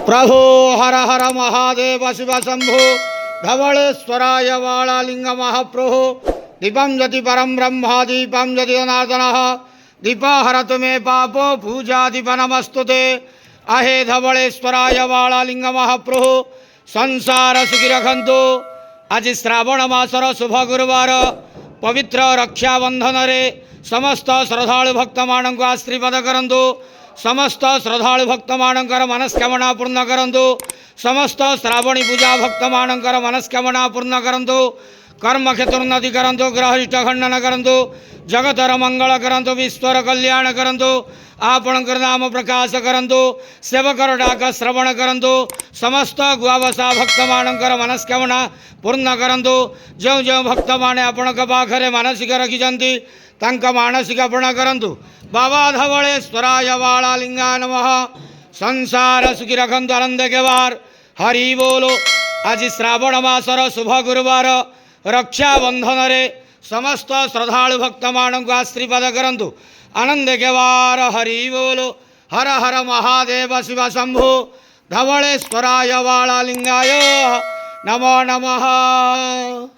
प्रभो हर हर महादेव शिव शंभो धवलेश्वराय वाळालिंग महाप्रभो दीपं यति परम ब्रह्म दीपं यति जनार्दनः दीपा हरतु मे पापो पूजा दीप नमस्तुते अहे धवलेश्वराय वाळालिंग महाप्रभो संसार सुखी रखंतु। आज श्रावण मासर शुभ गुरुवार पवित्र रक्षाबंधन रे समस्त श्रद्धालु भक्त मानक आशीर्वाद करंतु। समस्त श्रद्धालु भक्त मानकर मनस्कामना पूर्ण करंतु। समस्त श्रावणी पूजा भक्त मानकर मनस्कामना पूर्ण करंतु। कर्म क्षेत्र उन्नति करंतु। ग्रहिष्ठ खंडन करंतु। जगतर मंगल करंतु। विश्वर कल्याण करंतु। आपणकर नाम प्रकाश करंतु। सेवकर डाक श्रवण करंतु। समस्त गुआवसा भक्त मानकर मनस्कामना पूर्ण करंतु। जो जो भक्त माने आपणक पाखरे मानसिक रखिजंती तांक मानसिक पूर्ण करंतु। बाबा धवलेश्वराय वाळालिंगाय नमः। संसार सुखी रखंतु आनंद के वार हरि बोलो। आज श्रावण मासर शुभ गुरुवार रक्षाबंधन रे समस्त श्रद्धालु भक्त मानक आशीर्वाद करंतु आनंद के वार हरि बोलो। हर हर महादेव शिव शंभो धवलेश्वराय वाळालिंगाय नमो नमः।